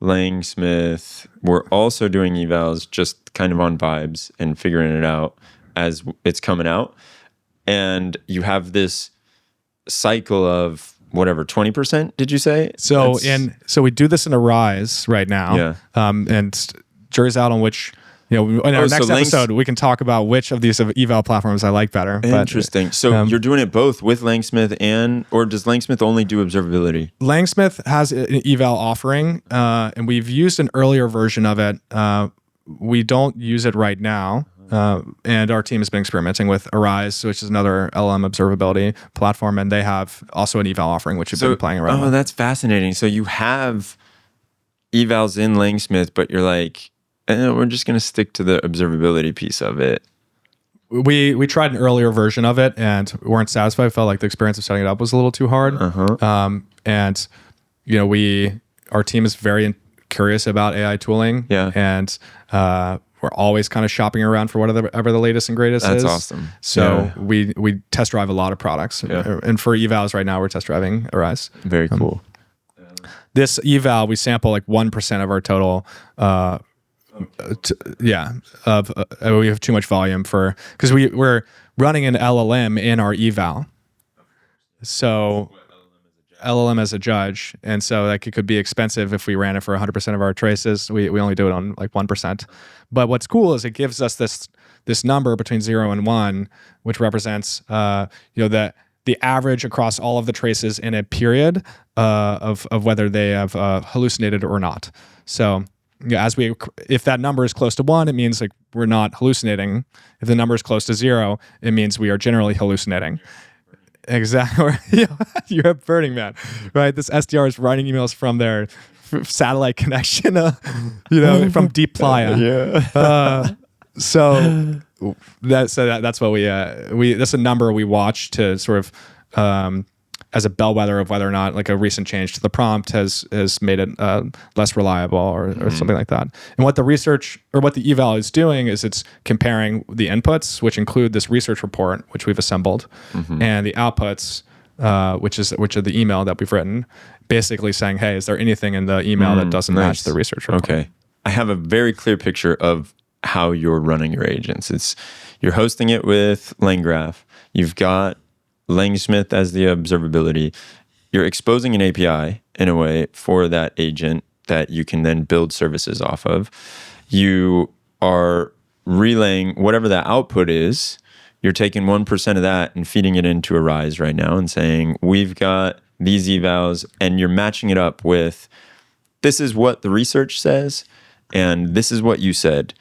Langsmith. We're also doing evals just kind of on vibes and figuring it out as it's coming out. And you have this cycle of whatever, 20%, did you say? So we do this in Arize right now. And jury's out on which, in our next episode, we can talk about which of these eval platforms I like better. Interesting. So you're doing it both with Langsmith or does Langsmith only do observability? Langsmith has an eval offering, and we've used an earlier version of it. We don't use it right now. And our team has been experimenting with Arize, which is another LLM observability platform, and they have also an eval offering, which we've been playing around with. Oh, that's fascinating. So you have evals in Langsmith, but you're like, we're just going to stick to the observability piece of it. We tried an earlier version of it and weren't satisfied. Felt like the experience of setting it up was a little too hard. And our team is very curious about AI tooling. And we're always kind of shopping around for whatever the latest and greatest is. That's awesome. So we test drive a lot of products. And for evals right now, we're test driving Arize. Very cool. This eval, we sample like 1% of our total. We have too much volume because we're running an LLM in our eval. So LLM as a judge, and so like it could be expensive if we ran it for 100% of our traces. We only do it on like 1%. But what's cool is it gives us this number between 0 and 1, which represents the average across all of the traces in a period of whether they have hallucinated or not. So if that number is close to 1, it means like we're not hallucinating. If the number is close to 0, it means we are generally hallucinating. Exactly. You're a Burning Man, right? This SDR is writing emails from their satellite connection, from Deep Playa. So that's what that's a number we watch to sort of as a bellwether of whether or not like a recent change to the prompt has made it less reliable or something like that. And what the research or what the eval is doing is it's comparing the inputs, which include this research report, which we've assembled, and the outputs, which are the email that we've written, basically saying, hey, is there anything in the email that doesn't match the research report? Okay. I have a very clear picture of how you're running your agents. You're hosting it with Langgraph. You've got Langsmith as the observability. You're exposing an API in a way for that agent that you can then build services off of. You are relaying whatever the output is. You're taking 1% of that and feeding it into Arize right now and saying, we've got these evals, and you're matching it up with, this is what the research says, and this is what you said.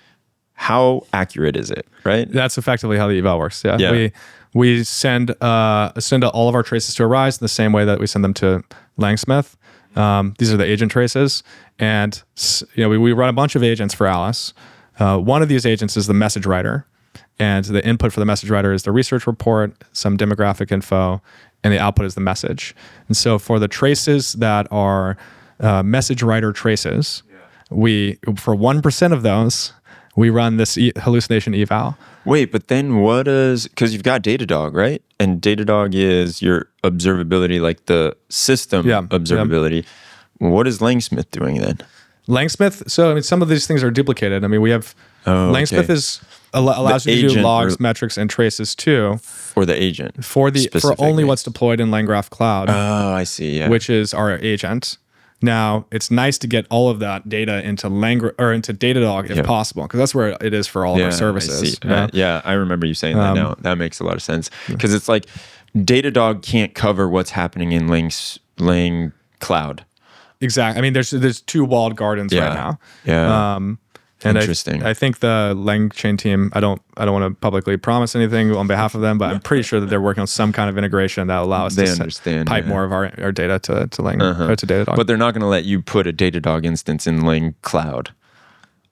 How accurate is it, right? That's effectively how the eval works. We send all of our traces to Arize in the same way that we send them to Langsmith. These are the agent traces, and we run a bunch of agents for Alice. One of these agents is the message writer, and the input for the message writer is the research report, some demographic info, and the output is the message. And so for the traces that are message writer traces, for 1% of those, we run this hallucination eval. Wait, but then what is, because you've got Datadog, right? And Datadog is your observability, like the system observability. What is Langsmith doing then? Langsmith, so some of these things are duplicated. We have, Langsmith allows you to do logs, metrics, and traces too. For the agent. For only what's deployed in Langgraph Cloud. Oh, I see, yeah. Which is our agent. Now, it's nice to get all of that data into into Datadog if possible, because that's where it is for all of our services. I see. I remember you saying that now. That makes a lot of sense. Because it's like Datadog can't cover what's happening in Lang Cloud. Exactly. There's two walled gardens right now. And Interesting. I think the LangChain team, I don't want to publicly promise anything on behalf of them, but I'm pretty sure that they're working on some kind of integration that will allow us to pipe more of our data to Lang or to Datadog. But they're not going to let you put a Datadog instance in Lang Cloud.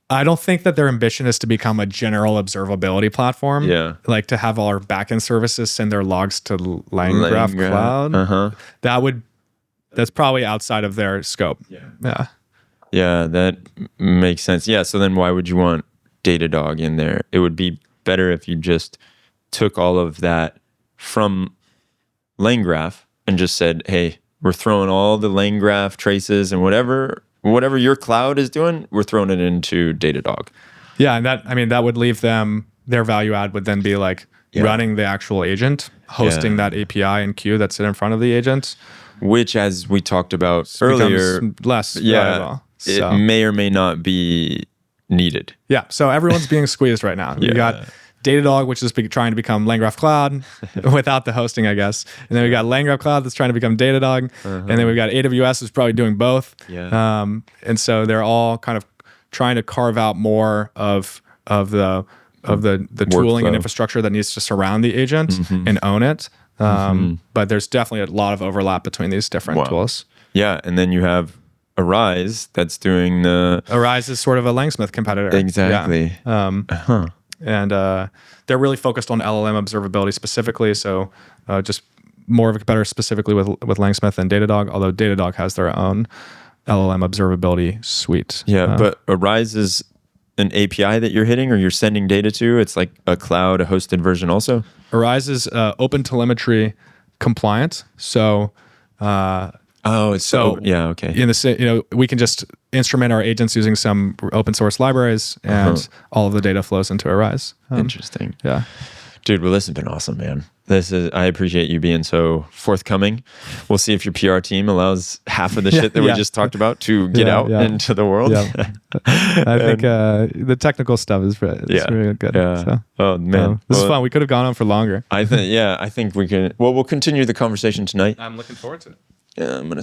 I don't think that their ambition is to become a general observability platform. Yeah. Like to have all our backend services send their logs to Langgraph Cloud. That's probably outside of their scope. Yeah. Yeah, that makes sense. Yeah, so then why would you want Datadog in there? It would be better if you just took all of that from Langgraph and just said, hey, we're throwing all the Langgraph traces and whatever your cloud is doing, we're throwing it into Datadog. Yeah, and that would leave them, their value add would then be like running the actual agent, hosting that API and queue that's in front of the agent. Which, as we talked about earlier, less valuable. It may or may not be needed. Yeah, so everyone's being squeezed right now. You got Datadog, which is trying to become Langgraph Cloud without the hosting, I guess. And then we got Langgraph Cloud that's trying to become Datadog. And then we've got AWS who's probably doing both. Yeah. And so they're all kind of trying to carve out more of the tooling and infrastructure that needs to surround the agent and own it. But there's definitely a lot of overlap between these different tools. Yeah, and then you have Arize that's doing the... Arize is sort of a Langsmith competitor. Exactly. Yeah. And they're really focused on LLM observability specifically, so just more of a competitor specifically with Langsmith and Datadog, although Datadog has their own LLM observability suite. Yeah, but Arize is an API that you're hitting or you're sending data to? It's like a cloud, a hosted version also? Arize is OpenTelemetry compliant, so... okay. In the we can just instrument our agents using some open source libraries, and all of the data flows into Arize. Interesting. Yeah, dude. Well, this has been awesome, man. I appreciate you being so forthcoming. We'll see if your PR team allows half of the shit that we just talked about to get out into the world. Yeah. I think the technical stuff is really good. Yeah. So, oh man, this is fun. We could have gone on for longer. I think we can. Well, we'll continue the conversation tonight. I'm looking forward to it. Yeah, I'm gonna